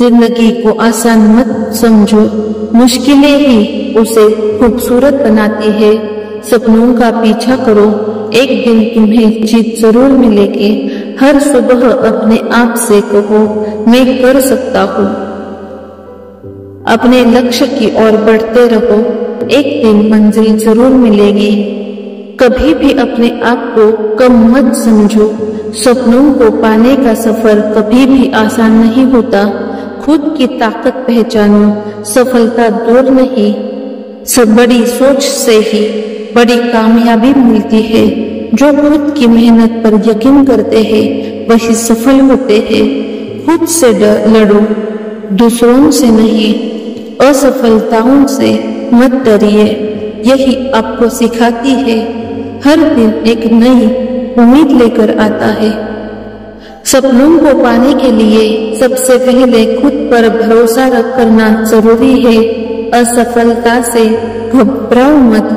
जिंदगी को आसान मत समझो, मुश्किलें ही उसे खूबसूरत बनाती है। सपनों का पीछा करो, एक दिन तुम्हें जीत जरूर मिलेगी। हर सुबह अपने आप से कहो, मैं कर सकता हूँ। अपने लक्ष्य की ओर बढ़ते रहो, एक दिन मंजिल जरूर मिलेगी। कभी भी अपने आप को कम मत समझो, सपनों को पाने का सफर कभी भी आसान नहीं होता। खुद की ताकत पहचानो, सफलता दूर नहीं, सब बड़ी सोच से ही बड़ी कामयाबी मिलती है। जो खुद की मेहनत पर यकीन करते हैं वही सफल होते हैं। खुद से लड़ो, दूसरों से नहीं। असफलताओं से मत डरिए, यही आपको सिखाती है। हर दिन एक नई उम्मीद लेकर आता है। सपनों को पाने के लिए सबसे पहले खुद पर भरोसा करना जरूरी है। असफलता से घबराओ मत,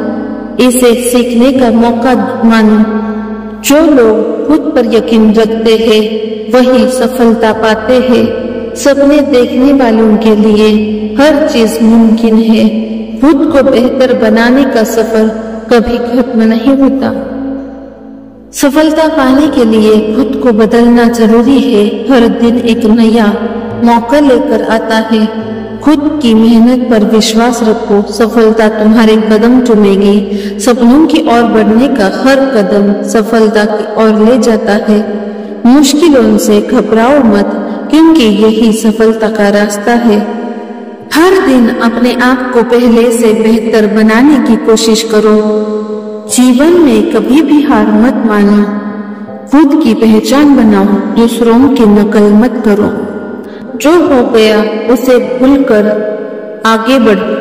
इसे सीखने का मौका मानो। जो लोग खुद पर यकीन रखते हैं वही सफलता पाते हैं। सपने देखने वालों के लिए हर चीज मुमकिन है। खुद को बेहतर बनाने का सफर कभी खत्म नहीं होता। सफलता पाने के लिए खुद को बदलना जरूरी है। हर दिन एक नया मौका लेकर आता है। खुद की मेहनत पर विश्वास रखो, सफलता तुम्हारे कदम चूमेगी। सपनों की ओर बढ़ने का हर कदम सफलता की ओर ले जाता है। मुश्किलों से घबराओ मत, क्योंकि यही सफलता का रास्ता है। हर दिन अपने आप को पहले से बेहतर बनाने की कोशिश करो। जीवन में कभी भी हार मत मानो, खुद की पहचान बनाओ, दूसरों की नकल मत करो। जो हो गया उसे भूलकर आगे बढ़ो।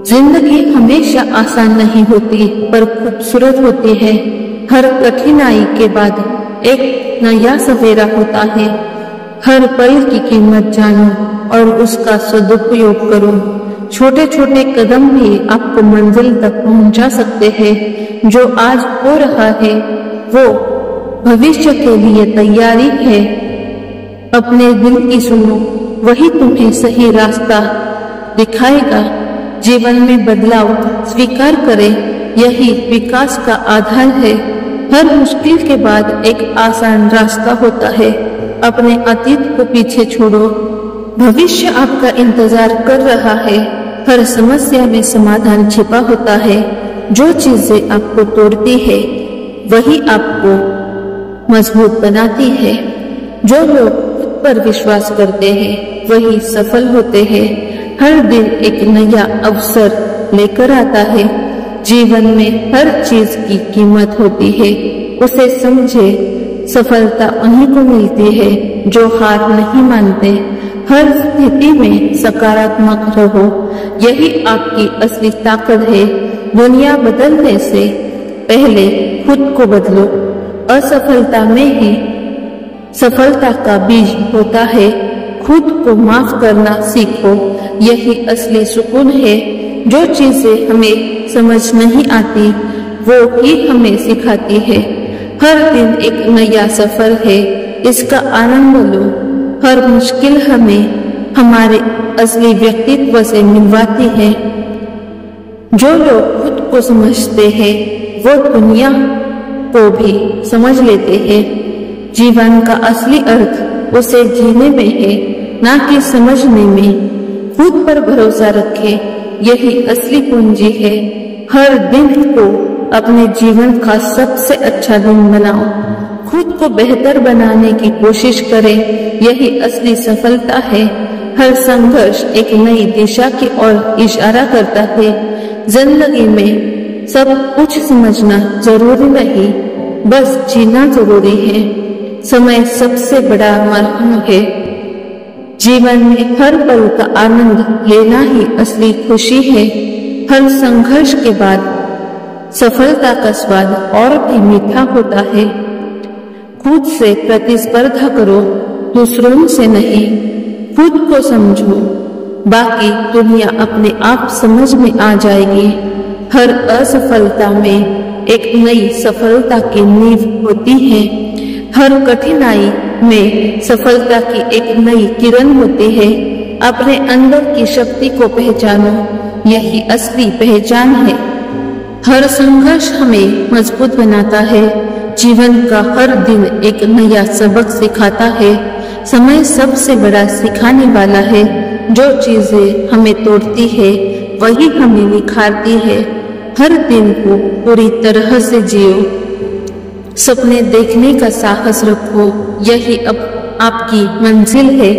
जिंदगी हमेशा आसान नहीं होती पर खूबसूरत होती है। हर कठिनाई के बाद एक नया सवेरा होता है। हर पल की कीमत जानो और उसका सदुपयोग करो। छोटे छोटे कदम भी आपको मंजिल तक पहुंचा सकते हैं। जो आज हो रहा है वो भविष्य के लिए तैयारी है। अपने दिल की सुनो, वही तुम्हें सही रास्ता दिखाएगा। जीवन में बदलाव स्वीकार करें, यही विकास का आधार है। हर मुश्किल के बाद एक आसान रास्ता होता है। अपने अतीत को पीछे छोड़ो, भविष्य आपका इंतजार कर रहा है। हर समस्या में समाधान छिपा होता है। जो चीजें आपको तोड़ती है वही आपको मजबूत बनाती है। जो लोग खुद पर विश्वास करते हैं वही सफल होते हैं। हर दिन एक नया अवसर लेकर आता है। जीवन में हर चीज की कीमत होती है, उसे समझे। सफलता उन्हीं को मिलती है जो हार नहीं मानते। हर स्थिति में सकारात्मक रहो, यही आपकी असली ताकत है। दुनिया बदलने से पहले खुद को बदलो। असफलता में ही सफलता का बीज होता है। खुद को माफ करना सीखो, यही असली सुकून है। जो चीजें हमें समझ नहीं आती वो ही हमें सिखाती है। हर दिन एक नया सफर है, इसका आनंद लो। हर मुश्किल हमें हमारे असली व्यक्तित्व से मिलवाती है। जो लोग खुद को समझते हैं वो दुनिया को भी समझ लेते हैं। जीवन का असली अर्थ उसे जीने में है, ना कि समझने में। खुद पर भरोसा रखें, यही असली पूंजी है। हर दिन को अपने जीवन का सबसे अच्छा दिन बनाओ। खुद को बेहतर बनाने की कोशिश करें, यही असली सफलता है। हर संघर्ष एक नई दिशा की ओर इशारा करता है। जिंदगी में सब कुछ समझना जरूरी नहीं, बस जीना जरूरी है। समय सबसे बड़ा मरहम है। जीवन में हर पल का आनंद लेना ही असली खुशी है। हर संघर्ष के बाद सफलता का स्वाद और भी मीठा होता है। खुद से प्रतिस्पर्धा करो, दूसरों से नहीं। खुद को समझो, बाकी दुनिया अपने आप समझ में आ जाएगी। हर असफलता में एक नई सफलता की नींव होती है। हर कठिनाई में सफलता की एक नई किरण होती है। अपने अंदर की शक्ति को पहचानो, यही असली पहचान है। हर संघर्ष हमें मजबूत बनाता है। जीवन का हर दिन एक नया सबक सिखाता है। समय सबसे बड़ा सिखाने वाला है। जो चीजें हमें तोड़ती है वही हमें निखारती है। हर दिन को पूरी तरह से जियो। सपने देखने का साहस रखो, यही अब आपकी मंजिल है।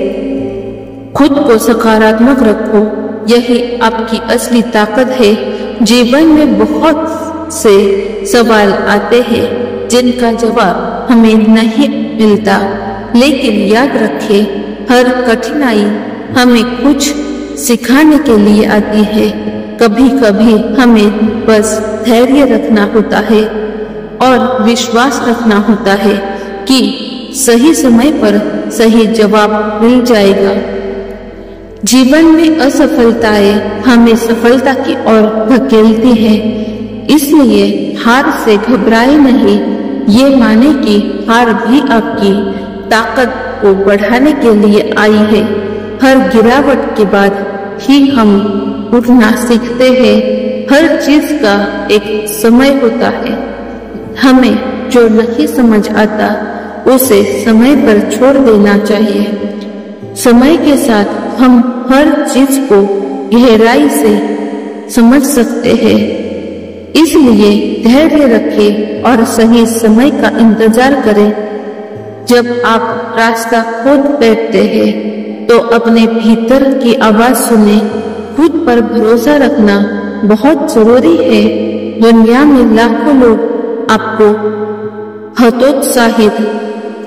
खुद को सकारात्मक रखो, यही आपकी असली ताकत है। जीवन में बहुत से सवाल आते हैं जिनका जवाब हमें नहीं मिलता, लेकिन याद रखें, हर कठिनाई हमें कुछ सिखाने के लिए आती है। कभी कभी हमें बस धैर्य रखना होता है और विश्वास रखना होता है कि सही समय पर सही जवाब मिल जाएगा। जीवन में असफलताएं हमें सफलता की ओर धकेलती है, इसलिए हार से घबराए नहीं। ये माने कि हार भी आपकी ताकत को बढ़ाने के लिए आई है। हर गिरावट के बाद ही हम उठना सीखते हैं। हर चीज का एक समय होता है। हमें जो नहीं समझ आता उसे समय पर छोड़ देना चाहिए। समय के साथ हम हर चीज को गहराई से समझ सकते हैं। इसलिए धैर्य रखें और सही समय का इंतजार करें। जब आप रास्ता खोद बैठते हैं तो अपने भीतर की आवाज सुने। खुद पर भरोसा रखना बहुत जरूरी है। दुनिया में लाखों लोग आपको हतोत्साहित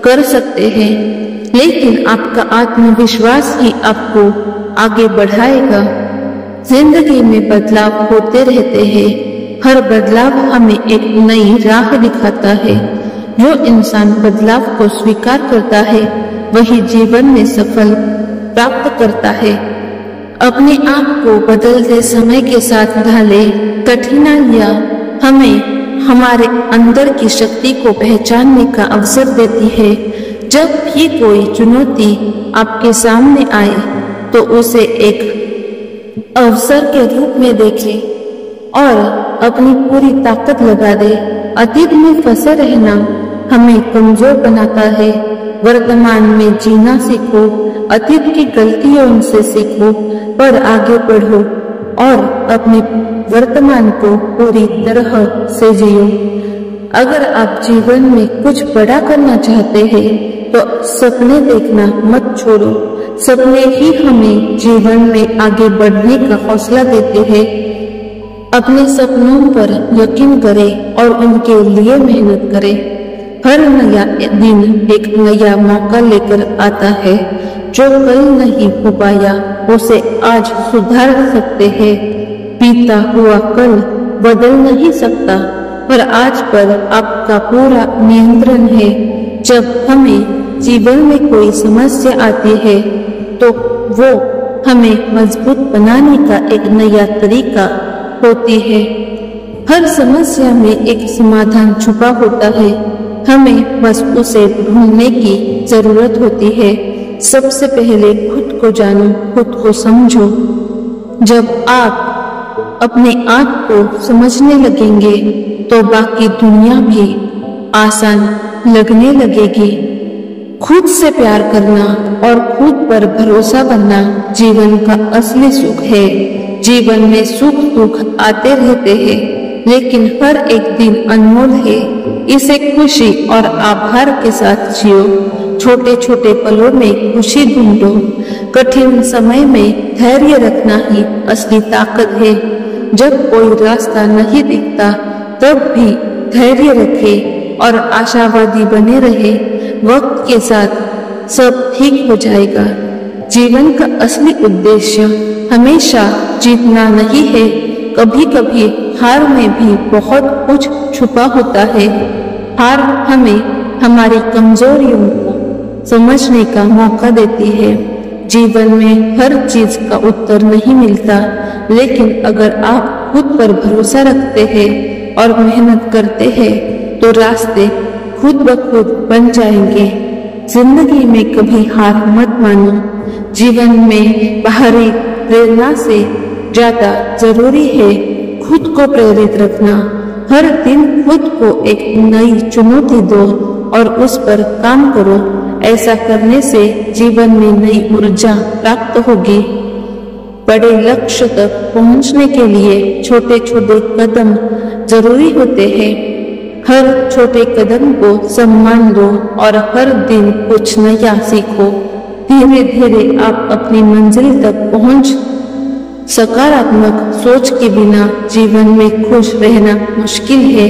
कर सकते हैं, लेकिन आपका आत्मविश्वास ही आपको आगे बढ़ाएगा। जिंदगी में बदलाव होते रहते हैं। हर बदलाव हमें एक नई राह दिखाता है। जो इंसान बदलाव को स्वीकार करता है वही जीवन में सफल प्राप्त करता है। अपने आप को बदलते समय के साथ ढाले। कठिनाइयां हमें हमारे अंदर की शक्ति को पहचानने का अवसर देती है। जब भी कोई चुनौती आपके सामने आए तो उसे एक अवसर के रूप में देखें और अपनी पूरी ताकत लगा दे। अतीत में फंसे रहना हमें कमजोर बनाता है। वर्तमान में जीना सीखो। अतीत की गलतियों से सीखो पर आगे बढ़ो और अपने वर्तमान को पूरी तरह से जियो। अगर आप जीवन में कुछ बड़ा करना चाहते हैं तो सपने देखना मत छोड़ो। सपने ही हमें जीवन में आगे बढ़ने का हौसला देते हैं। अपने सपनों पर यकीन करें और उनके लिए मेहनत करें। हर नया दिन एक नया मौका लेकर आता है। जो कल नहीं हो पाया उसे आज सुधार सकते हैं। बीता हुआ कल बदल नहीं सकता, पर आज पर आपका पूरा नियंत्रण है। जब हमें जीवन में कोई समस्या आती है तो वो हमें मजबूत बनाने का एक नया तरीका होती है। हर समस्या में एक समाधान छुपा होता है। हमें बस उसे ढूंढने की जरूरत होती है। सबसे पहले खुद को जानो, खुद को समझो। जब आप अपने आप को समझने लगेंगे तो बाकी दुनिया भी आसान लगने लगेगी। खुद से प्यार करना और खुद पर भरोसा करना जीवन का असली सुख है। जीवन में सुख दुख आते रहते हैं, लेकिन हर एक दिन अनमोल है। इसे खुशी और आभार के साथ जियो। छोटे छोटे पलों में खुशी ढूंढो। कठिन समय में धैर्य रखना ही असली ताकत है। जब कोई रास्ता नहीं दिखता तब भी धैर्य रखे और आशावादी बने रहे। वक्त के साथ सब ठीक हो जाएगा। जीवन का असली उद्देश्य हमेशा जीतना नहीं है। कभी कभी हार में भी बहुत कुछ छुपा होता है। हार हमें हमारी कमजोरियों को समझने का मौका देती है। जीवन में हर चीज का उत्तर नहीं मिलता, लेकिन अगर आप खुद पर भरोसा रखते हैं और मेहनत करते हैं तो रास्ते खुद ब खुद बन जाएंगे। जिंदगी में कभी हार मत मानो। जीवन में बाहरी प्रेरणा से ज्यादा जरूरी है खुद को प्रेरित रखना। हर दिन खुद को एक नई चुनौती दो और उस पर काम करो। ऐसा करने से जीवन में नई ऊर्जा प्राप्त होगी। बड़े लक्ष्य तक पहुंचने के लिए छोटे छोटे कदम जरूरी होते हैं। हर छोटे कदम को सम्मान दो और हर दिन कुछ नया सीखो। धीरे धीरे आप अपनी मंजिल तक पहुंच। सकारात्मक सोच के बिना जीवन में खुश रहना मुश्किल है।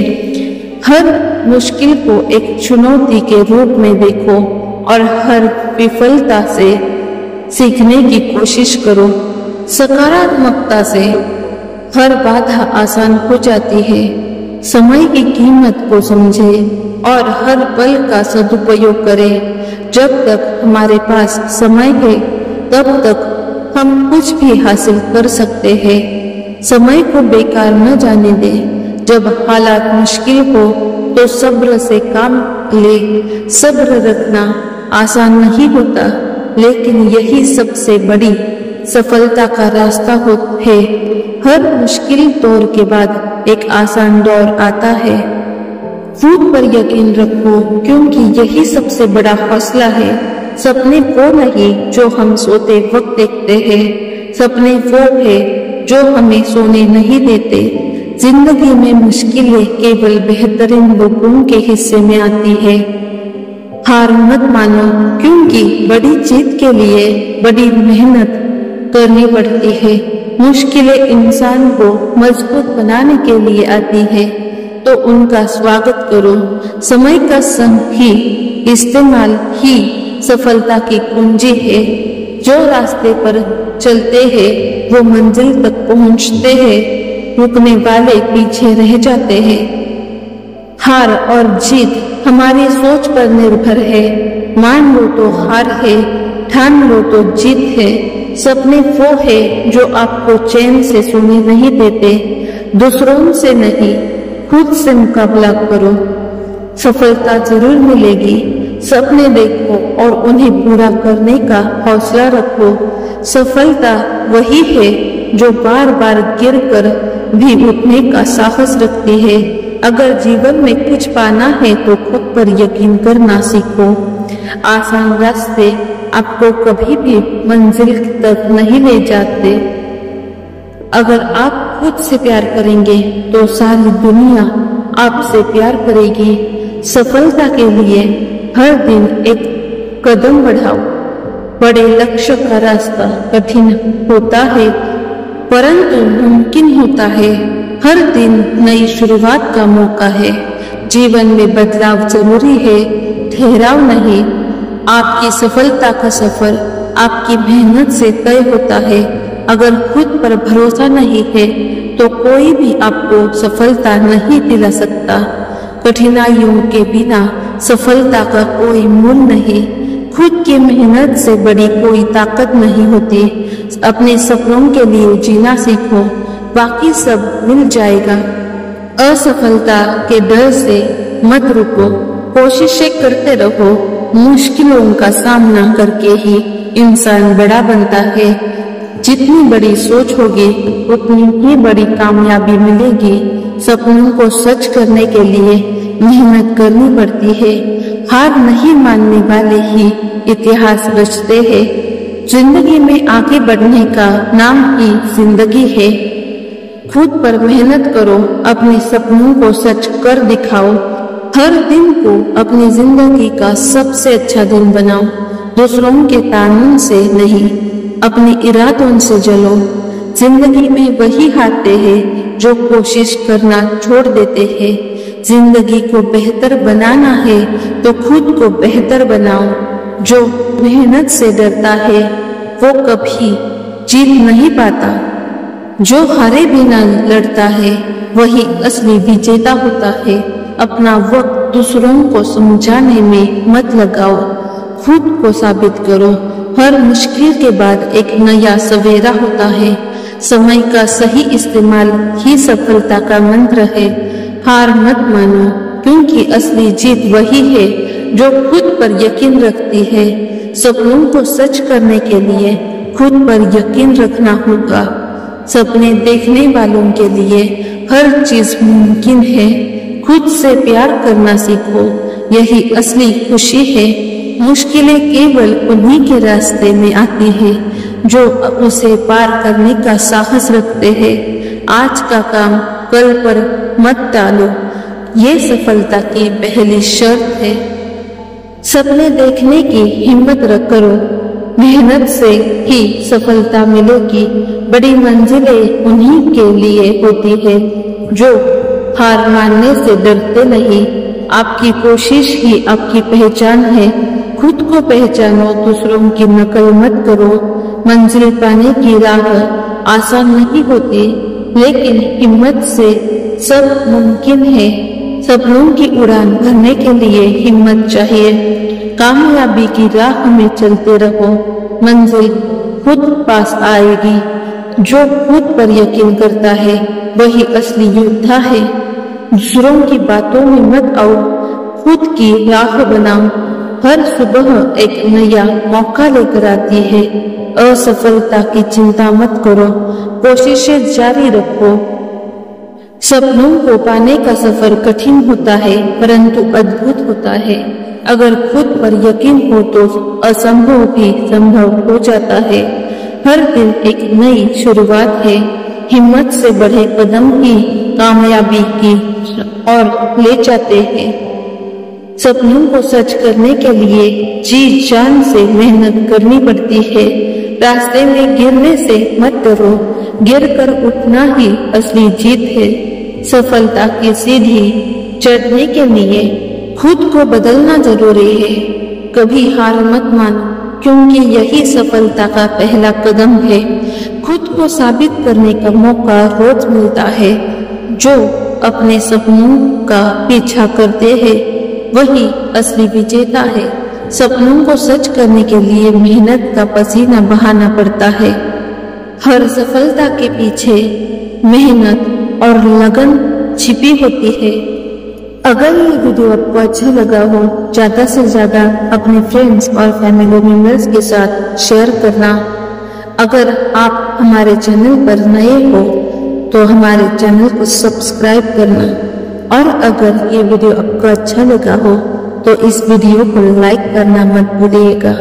हर मुश्किल को एक चुनौती के रूप में देखो और हर विफलता से सीखने की कोशिश करो। सकारात्मकता से हर बाधा आसान हो जाती है। समय की कीमत को समझे और हर पल का सदुपयोग करें। जब तक हमारे पास समय है तब तक हम कुछ भी हासिल कर सकते हैं। समय को बेकार न जाने दें। जब हालात मुश्किल हो तो सब्र से काम ले। सब्र रखना आसान नहीं होता, लेकिन यही सबसे बड़ी सफलता का रास्ता है। हर मुश्किल दौर के बाद एक आसान दौर आता है। खुद पर यकीन रखो, क्योंकि यही सबसे बड़ा हौसला है। सपने वो नहीं जो हम सोते वक्त देखते हैं, सपने वो है जो हमें सोने नहीं देते। जिंदगी में मुश्किलें केवल बेहतरीन लोगों के हिस्से में आती है। हार मत मानो, क्योंकि बड़ी जीत के लिए बड़ी मेहनत करनी पड़ती है। मुश्किलें इंसान को मजबूत बनाने के लिए आती है, तो उनका स्वागत करो। समय का सही इस्तेमाल ही सफलता की कुंजी है। जो रास्ते पर चलते हैं वो मंजिल तक पहुंचते हैं, रुकने वाले पीछे रह जाते हैं। हार और जीत हमारी सोच पर निर्भर है। मान लो तो हार है, ठान लो तो जीत है। सपने वो है जो आपको चैन से सोने नहीं देते। दूसरों से नहीं, खुद से मुकाबला करो। सफलता जरूर मिलेगी। सपने देखो और उन्हें पूरा करने का हौसला रखो। सफलता वही है जो बार बार गिरकर भी उठने का साहस रखती है। अगर जीवन में कुछ पाना है तो खुद पर यकीन करना सीखो। आसान रास्ते आपको कभी भी मंजिल तक नहीं ले जाते। अगर आप खुद से प्यार करेंगे तो सारी दुनिया आपसे प्यार करेगी। सफलता के लिए हर दिन एक कदम बढ़ाओ। बड़े लक्ष्य का रास्ता कठिन होता है, परंतु मुमकिन होता है। हर दिन नई शुरुआत का मौका है। जीवन में बदलाव जरूरी है, ठहराव नहीं। आपकी सफलता का सफर आपकी मेहनत से तय होता है। अगर खुद पर भरोसा नहीं है तो कोई भी आपको सफलता नहीं दिला सकता। कठिनाइयों के बिना सफलता का कोई मूल नहीं। खुद की मेहनत से बड़ी कोई ताकत नहीं होती। अपने सपनों के लिए जीना सीखो, बाकी सब मिल जाएगा। असफलता के डर से मत रुको, कोशिशें करते रहो। मुश्किलों का सामना करके ही इंसान बड़ा बनता है। जितनी बड़ी सोच होगी उतनी ही बड़ी कामयाबी मिलेगी। सपनों को सच करने के लिए मेहनत करनी पड़ती है। हार नहीं मानने वाले ही इतिहास रचते हैं। जिंदगी में आगे बढ़ने का नाम ही जिंदगी है। खुद पर मेहनत करो, अपने सपनों को सच कर दिखाओ। हर दिन को अपनी जिंदगी का सबसे अच्छा दिन बनाओ। दूसरों के तानों से नहीं, अपने इरादों से जलो। जिंदगी में वही हारते हैं जो कोशिश करना छोड़ देते हैं। जिंदगी को बेहतर बनाना है तो खुद को बेहतर बनाओ। जो मेहनत से डरता है वो कभी जीत नहीं पाता। जो हारे बिना लड़ता है वही असली विजेता होता है। अपना वक्त दूसरों को समझाने में मत लगाओ, खुद को साबित करो। हर मुश्किल के बाद एक नया सवेरा होता है। समय का सही इस्तेमाल ही सफलता का मंत्र है। हार मत मानो, क्योंकि असली जीत वही है जो खुद पर यकीन रखती है। सपनों को सच करने के लिए खुद पर यकीन रखना होगा। सपने देखने वालों के लिए हर चीज मुमकिन है। खुद से प्यार करना सीखो, यही असली खुशी है। मुश्किलें केवल उन्हीं के रास्ते में आती है जो उसे पार करने का साहस रखते हैं। आज का काम कल पर मत टालो, ये सफलता की पहली शर्त है। सपने देखने की हिम्मत करो, मेहनत से ही सफलता मिलेगी। बड़ी मंजिलें उन्हीं के लिए होती है जो हार मानने से डरते नहीं। आपकी कोशिश ही आपकी पहचान है। खुद को पहचानो, दूसरों की नकल मत करो। मंजिल पाने की राह आसान नहीं होती, लेकिन हिम्मत से सब मुमकिन है। सपनों की उड़ान भरने के लिए हिम्मत चाहिए। कामयाबी की राह में चलते रहो, मंजिल खुद पास आएगी। जो खुद पर यकीन करता है वही असली योद्धा है। दूसरों की बातों में मत आओ, खुद की राह बनाओ। हर सुबह एक नया मौका लेकर आती है। असफलता की चिंता मत करो, कोशिशें जारी रखो। सपनों को पाने का सफर कठिन होता है, परंतु अद्भुत होता है। अगर खुद पर यकीन हो तो असंभव भी संभव हो जाता है। हर दिन एक नई शुरुआत है। हिम्मत से बढ़े कदम ही कामयाबी की ओर ले जाते हैं। सपनों को सच करने के लिए जी जान से मेहनत करनी पड़ती है। रास्ते में गिरने से मत डरो, गिरकर उठना ही असली जीत है। सफलता की सीढ़ी चढ़ने के लिए खुद को बदलना जरूरी है। कभी हार मत मानो, क्योंकि यही सफलता का पहला कदम है। खुद को साबित करने का मौका रोज मिलता है। जो अपने सपनों का पीछा करते हैं वही असली विजेता है। सपनों को सच करने के लिए मेहनत का पसीना बहाना पड़ता है। हर सफलता के पीछे मेहनत और लगन छिपी होती है। अगर ये वीडियो आपको अच्छा लगा हो, ज्यादा से ज्यादा अपने फ्रेंड्स और फैमिली मेंबर्स के साथ शेयर करना। अगर आप हमारे चैनल पर नए हो तो हमारे चैनल को सब्सक्राइब करना। और अगर ये वीडियो आपको अच्छा लगा हो तो इस वीडियो को लाइक करना मत भूलिएगा।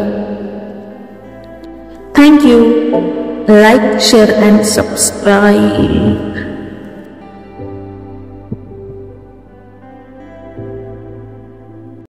Thank you. Like, share and subscribe.